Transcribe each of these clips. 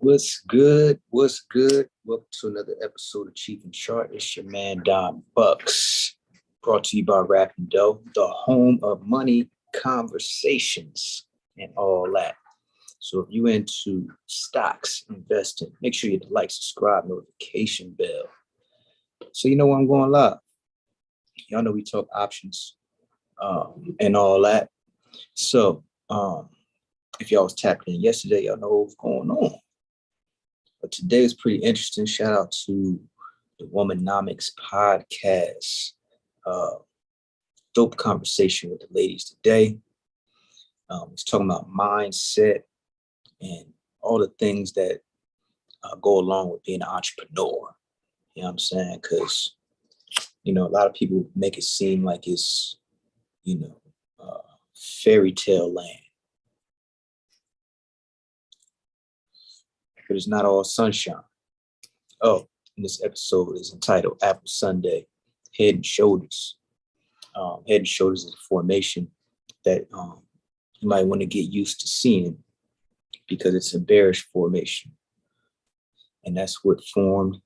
What's good? What's good? Welcome to another episode of Cheef and Chart. It's your man Don Bucks, brought to you by Rapping Dough, the home of money conversations and all that. So if you into stocks, investing, make sure you hit the like, subscribe, notification bell. So you know when I'm going live. Y'all know we talk options and all that. So if y'all was tapped in yesterday, y'all know what's going on. But today is pretty interesting. Shout out to the Womanomics podcast. Dope conversation with the ladies today. It's talking about mindset and all the things that go along with being an entrepreneur. You know what I'm saying? Because, a lot of people make it seem like it's, fairy tale land. But it's not all sunshine. Oh, and this episode is entitled Apple Sundae, Head and Shoulders. Head and Shoulders is a formation that you might want to get used to seeing because it's a bearish formation. And that's what formed.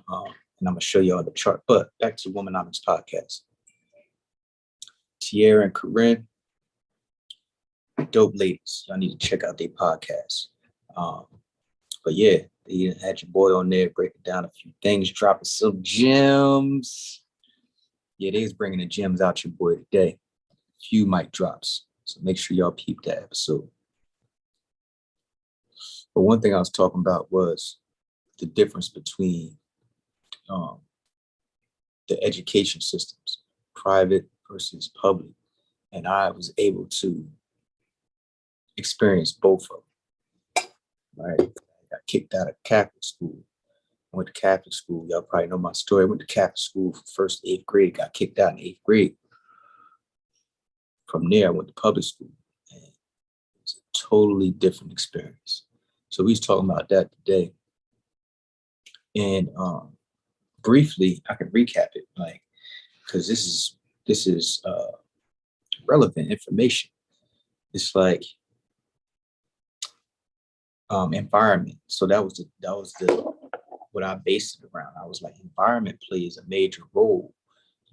And I'm going to show you all the chart. But back to Womanomics podcast. Tierra and Corinne, dope ladies. Y'all need to check out their podcast. But yeah, they had your boy on there breaking down a few things, dropping some gems. Yeah, they was bringing the gems out your boy today. A few mic drops. So make sure y'all peep that episode. But one thing I was talking about was the difference between the education systems, private versus public. And I was able to experience both of them, right? I got kicked out of Catholic school. I went to Catholic school. Y'all probably know my story. I went to Catholic school for first to 8th grade, got kicked out in 8th grade. From there, I went to public school. And it was a totally different experience. So we was talking about that today. And briefly, I can recap it, because this is relevant information. It's like environment. So that was what I based it around. I was like, environment plays a major role,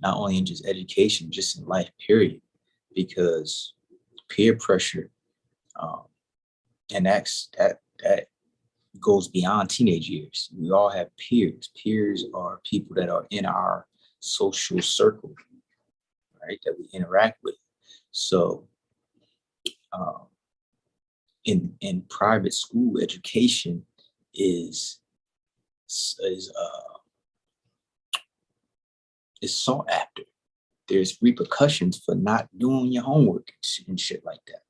not only in just education, just in life, period, because peer pressure, and that goes beyond teenage years. We all have peers. Peers are people that are in our social circle, right, that we interact with. So in private school, education is sought after. There's repercussions for not doing your homework and shit like that.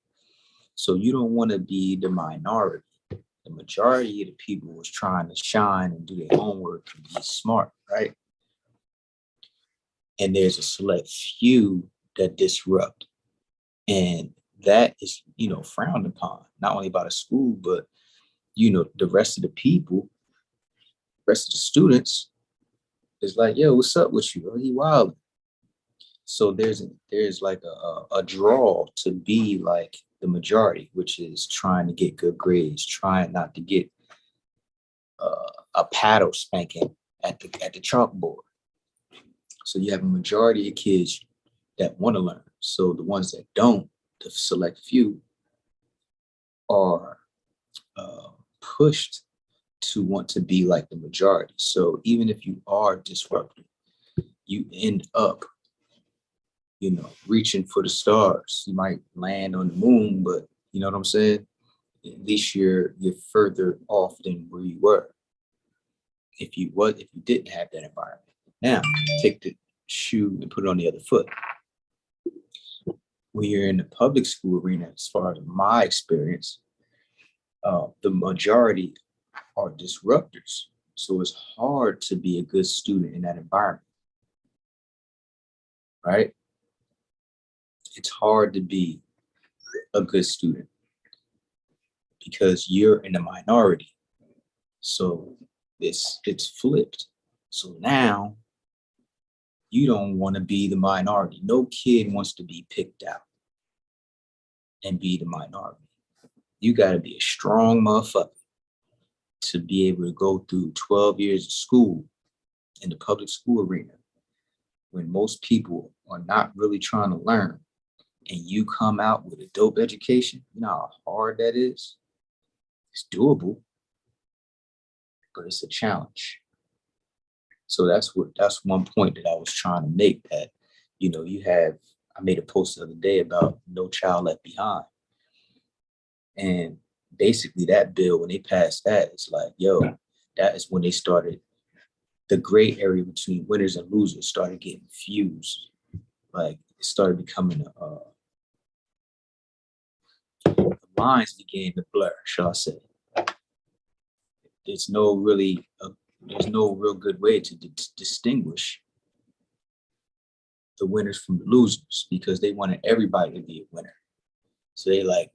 So you don't want to be the minority. The majority of the people was trying to shine and do their homework and be smart, right? And there's a select few that disrupt. And that is, frowned upon, not only by the school, but, the rest of the people, rest of the students is like, yo, what's up with you? Oh, he wild. So there's like a draw to be like the majority, which is trying to get good grades, trying not to get a paddle spanking at the chalkboard. So you have a majority of kids that want to learn. So the ones that don't, the select few, are pushed to want to be like the majority. So even if you are disruptive, you end up, reaching for the stars. You might land on the moon, but you know what I'm saying? At least you're further off than where you were if you didn't have that environment. Now take the shoe and put it on the other foot. When you're in the public school arena, as far as my experience, the majority are disruptors. So it's hard to be a good student in that environment, right? It's hard to be a good student because you're in the minority. So it's flipped. So now you don't want to be the minority. No kid wants to be picked out and be the minority. You got to be a strong motherfucker to be able to go through 12 years of school in the public school arena when most people are not really trying to learn, and you come out with a dope education, you know how hard that is? It's doable, but it's a challenge. So that's one point that I was trying to make, that, I made a post the other day about No Child Left Behind. And basically that bill, when they passed that, it's like, yo, that is when they started, the gray area between winners and losers started getting fused. Like, it started becoming the lines began to blur, shall I say. There's no real good way to distinguish the winners from the losers, because they wanted everybody to be a winner. So they like,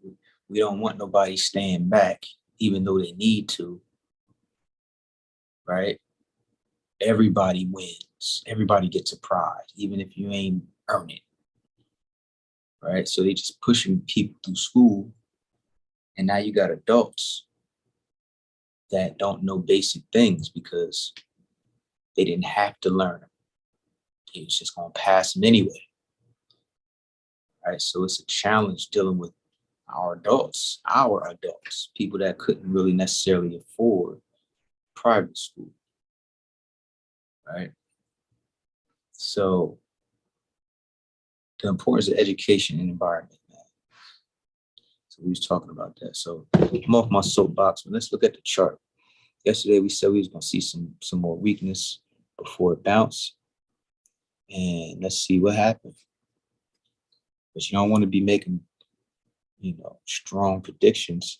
we don't want nobody staying back, even though they need to, right? Everybody wins. Everybody gets a prize, even if you ain't earn it, right? So they just pushing people through school, and now you got adults that don't know basic things because they didn't have to learn them. It was just going to pass them anyway, right? So it's a challenge dealing with our adults, people that couldn't really necessarily afford private school, right? So the importance of education and environment, man. So we was talking about that. So I'm off my soapbox, but let's look at the chart. Yesterday we said we was going to see some more weakness before it bounced, and let's see what happened. But you don't want to be making, strong predictions,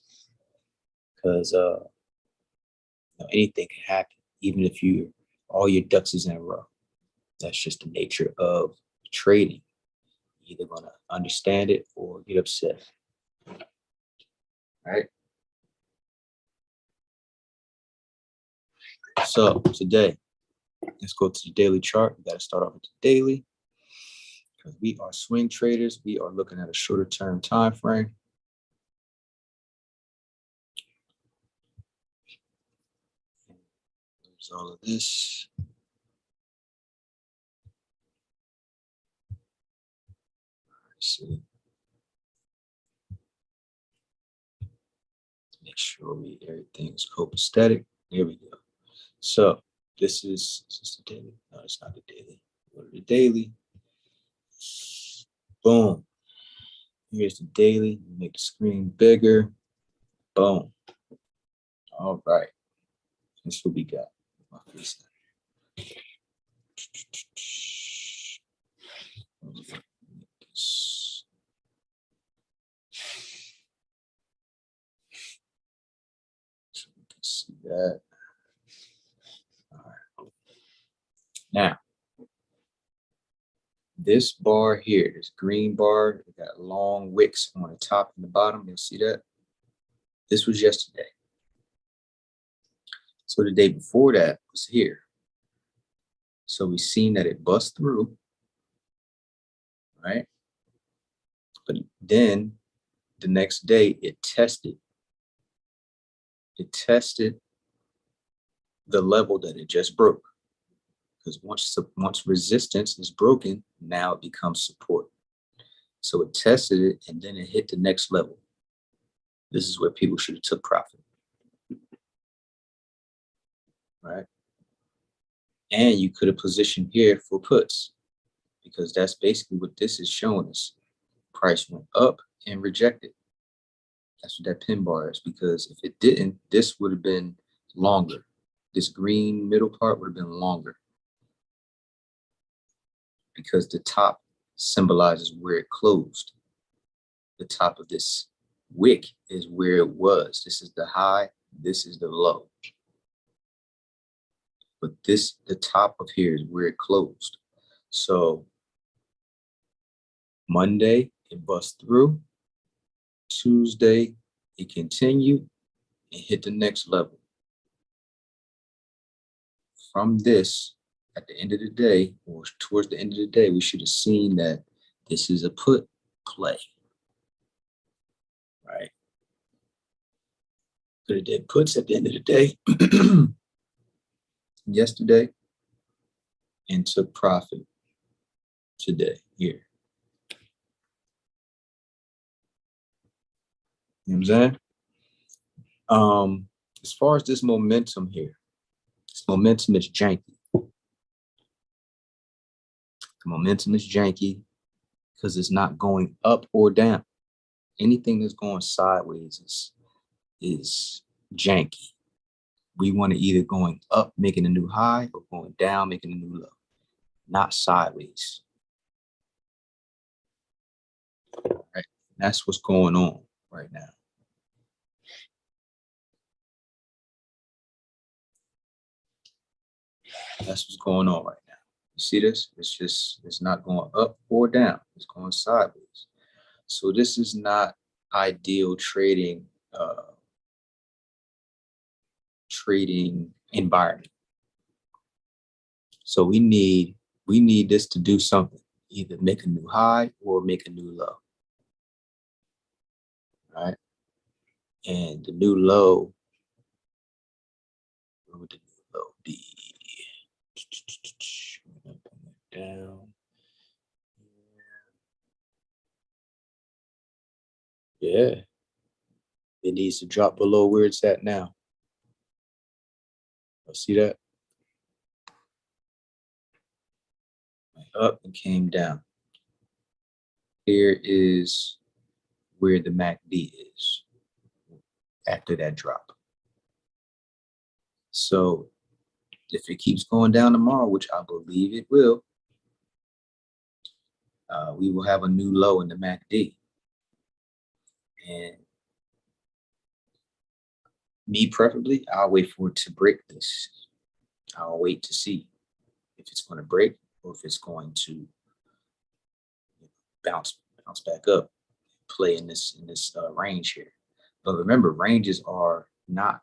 because anything can happen, even if all your ducks is in a row. That's just the nature of trading. You're either gonna understand it or get upset. Right? So today, let's go to the daily chart. We got to start off with the daily, because we are swing traders. We are looking at a shorter term time frame. There's all of this. Let's see. Make sure everything is copacetic. There we go. So this is the daily. No, it's not the daily. Go to the daily. Boom. Here's the daily. Make the screen bigger. Boom. All right. That's what we got. So we can see that. All right. Now, this bar here, this green bar, it got long wicks on the top and the bottom. You see that? This was yesterday. So the day before that was here. So we seen that it bust through, right? But then the next day it tested. It tested the level that it just broke. Because once resistance is broken, now it becomes support. So it tested it, and then it hit the next level. This is where people should have took profit, right? And you could have positioned here for puts, because that's basically what this is showing us. Price went up and rejected. That's what that pin bar is, because if it didn't, this would have been longer. This green middle part would have been longer, because the top symbolizes where it closed. The top of this wick is where it was. This is the high, this is the low. But the top of here is where it closed. So Monday, it bust through. Tuesday, it continued and hit the next level. From this, at the end of the day, or towards the end of the day, we should have seen that this is a put play, right? Could have did puts at the end of the day yesterday and took profit today here. You know what I'm saying? As far as this momentum here, this momentum is janky. The momentum is janky because it's not going up or down. Anything that's going sideways is janky. We want to either going up, making a new high, or going down, making a new low, not sideways. Right? That's what's going on right now. That's what's going on right now. You see this? It's not going up or down. It's going sideways. So this is not ideal trading environment. So we need this to do something, either make a new high or make a new low. All right. And the new low, what would the new low be? Down. Yeah. It needs to drop below where it's at now. See that? Went up and came down. Here is where the MACD is after that drop. So if it keeps going down tomorrow, which I believe it will, we will have a new low in the MACD. And me preferably, I'll wait for it to break this. I'll wait to see if it's going to break or if it's going to bounce back up, play in this range here. But remember, ranges are not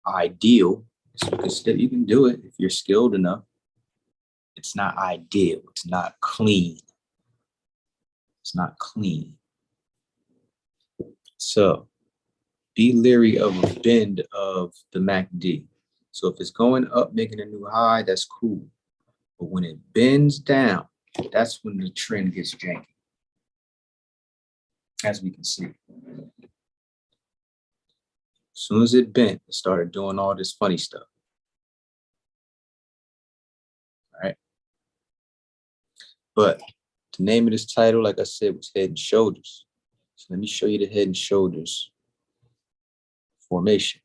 ideal. So you can do it if you're skilled enough. It's not ideal. It's not clean. It's not clean. So be leery of a bend of the MACD. So if it's going up, making a new high, that's cool. But when it bends down, that's when the trend gets janky. As we can see. As soon as it bent, it started doing all this funny stuff. All right. But the name of this title, like I said, was Head and Shoulders. So let me show you the Head and Shoulders formation.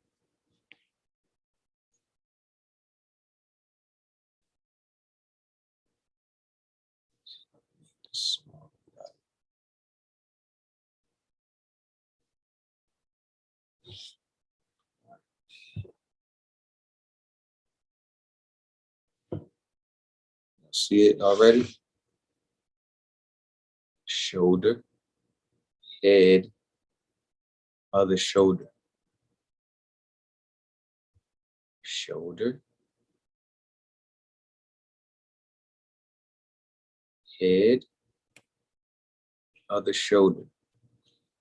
See it already? Shoulder, head, other shoulder. Shoulder, head, other shoulder.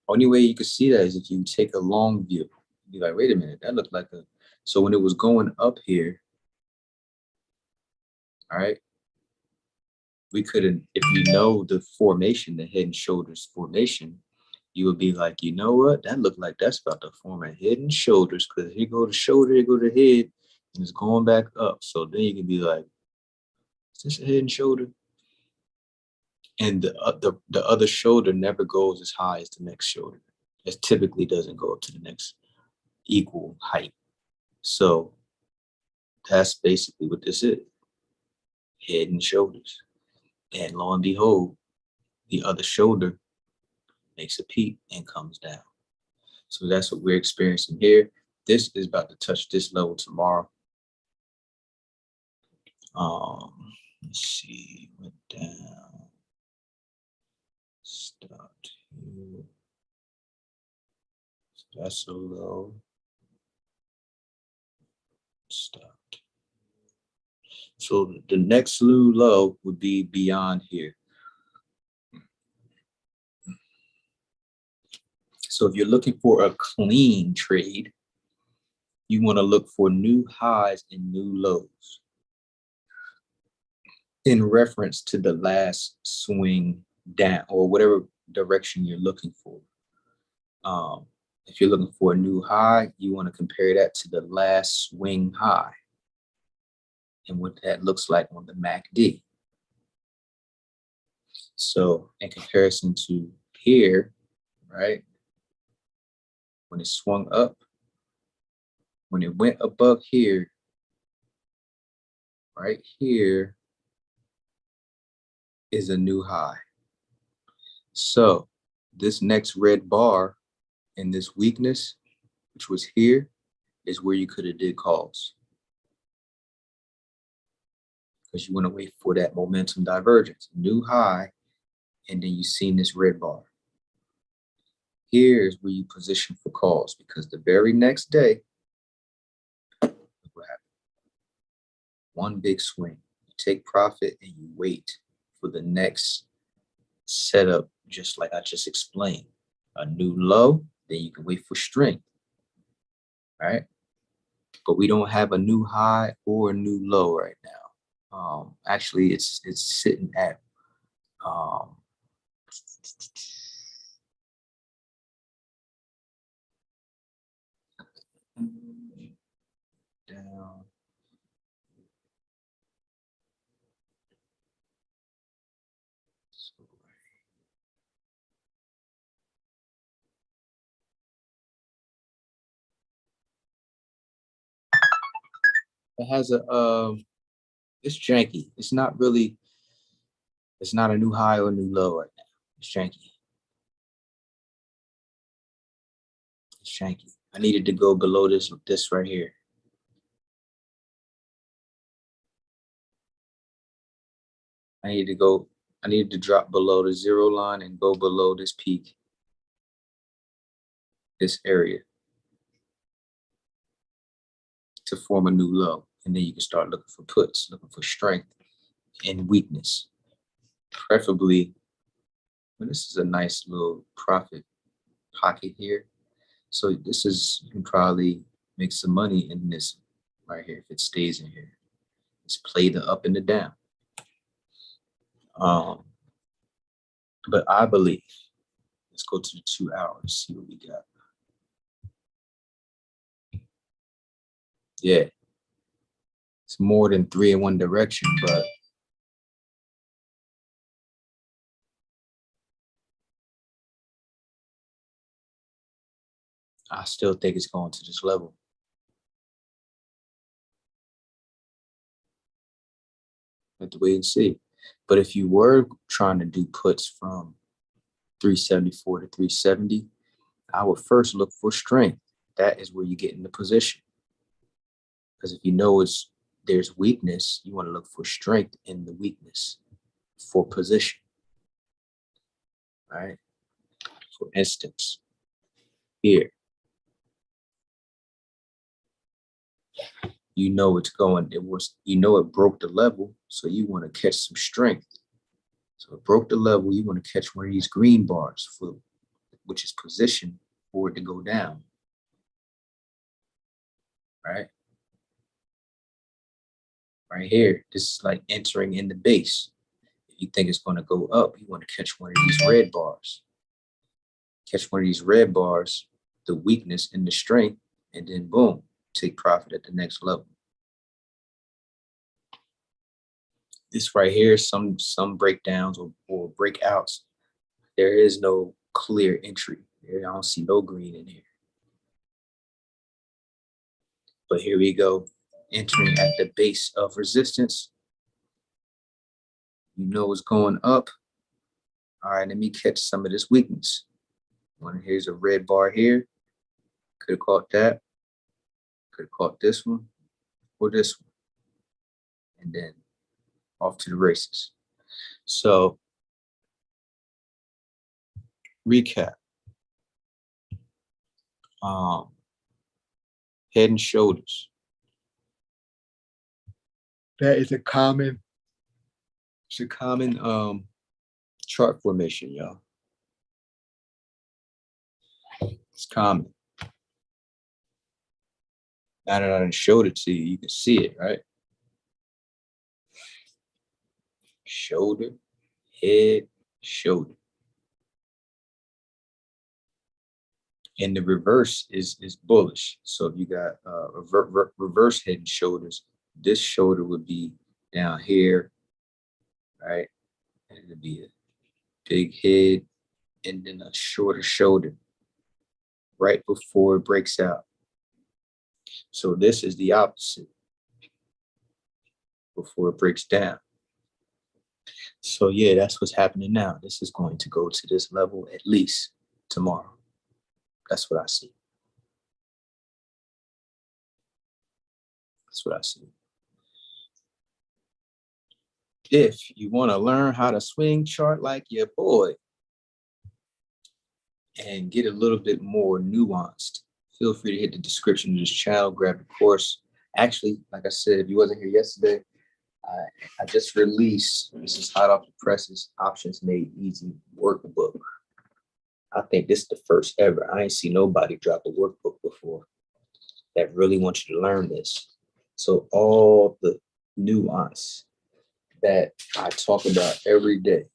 Only way you can see that is if you take a long view. You'd be like, wait a minute, that looked like a. So when it was going up here, all right, we couldn't, if you know the formation, the head and shoulders formation, you would be like, you know what? That looked like that's about to form a head and shoulders, because here go the shoulder, here go the head, and it's going back up. So then you can be like, is this a head and shoulder? And the other shoulder never goes as high as the next shoulder. It typically doesn't go up to the next equal height. So that's basically what this is. Head and shoulders. And lo and behold, the other shoulder makes a peak and comes down. So that's what we're experiencing here. This is about to touch this level tomorrow. Let's see, went down. Stopped here. So that's a low. Stopped. So the next new low would be beyond here. So if you're looking for a clean trade, you want to look for new highs and new lows in reference to the last swing down or whatever direction you're looking for. If you're looking for a new high, you want to compare that to the last swing high and what that looks like on the MACD. So in comparison to here, right, when it swung up, when it went above here, right here is a new high. So this next red bar and this weakness, which was here, is where you could have did calls. Because you want to wait for that momentum divergence, new high, and then you seen this red bar. Here's where you position for calls, because the very next day, look what happened. One big swing. You take profit and you wait for the next setup, just like I just explained. A new low, then you can wait for strength, right? But we don't have a new high or a new low right now. Actually, it's sitting at down. It has a it's janky. It's not really. It's not a new high or a new low right now. It's janky. It's janky. I needed to go below this right here. I needed to drop below the zero line and go below this peak, this area, to form a new low. And then you can start looking for puts, looking for strength and weakness. Preferably, well, this is a nice little profit pocket here. So this is, you can probably make some money in this right here if it stays in here. Let's play the up and the down. But I believe, let's go to the 2 hours, see what we got. Yeah, it's more than 3 in one direction, but I still think it's going to this level. Have to wait and see. But if you were trying to do puts from 374 to 370, I would first look for strength. That is where you get in the position. Because if you know there's weakness, you want to look for strength in the weakness for position. Right? For instance, here, you know it's going, it broke the level, so you want to catch some strength. So it broke the level, you want to catch one of these green bars, which is positioned for it to go down. Right? Right here, this is like entering in the base. If you think it's going to go up, you want to catch one of these red bars. Catch one of these red bars, the weakness and the strength, and then boom, take profit at the next level. This right here, some breakdowns or breakouts, there is no clear entry. I don't see no green in here. But here we go, entering at the base of resistance. You know it's going up. All right, let me catch some of this weakness. Here's a red bar here. Could have caught that. Could have caught this one or this one. And then off to the races. So recap. Head and shoulders. That is a common chart formation, y'all. It's common. Now that I done showed it to you, you can see it, right? Shoulder, head, shoulder. And the reverse is bullish. So if you got reverse head and shoulders, this shoulder would be down here, right? And it would be a big head and then a shorter shoulder right before it breaks out. So this is the opposite before it breaks down. So yeah, that's what's happening now. This is going to go to this level at least tomorrow. That's what I see. That's what I see. If you want to learn how to swing chart like your boy and get a little bit more nuanced, feel free to hit the description of this channel, grab the course. Actually, like I said, if you wasn't here yesterday, I just released, this is hot off the presses, Options Made Easy workbook. I think this is the first ever. I ain't seen nobody drop a workbook before that really wants you to learn this. So all the nuance that I talk about every day,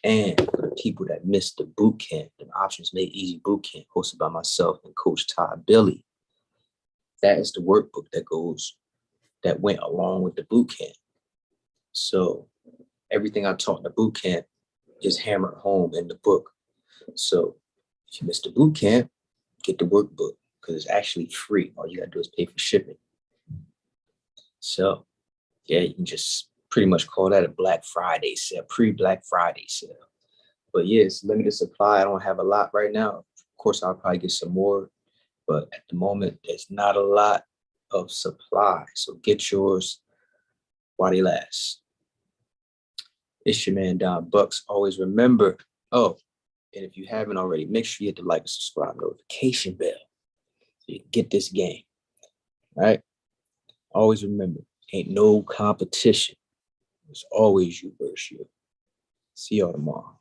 and for the people that missed the boot camp, the Options Made Easy boot camp hosted by myself and Coach Todd Billy, that is the workbook that went along with the boot camp. So everything I taught in the boot camp is hammered home in the book. So if you missed the boot camp, get the workbook because it's actually free. All you gotta do is pay for shipping. So yeah, you can just pretty much call that a Black Friday sale, pre-Black Friday sale. But yeah, it's limited supply. I don't have a lot right now. Of course, I'll probably get some more, but at the moment, there's not a lot of supply. So get yours while they last. It's your man, Don Bucks. Always remember, and if you haven't already, make sure you hit the like and subscribe notification bell so you can get this game, right? Always remember, ain't no competition. It's always you versus you. See y'all tomorrow.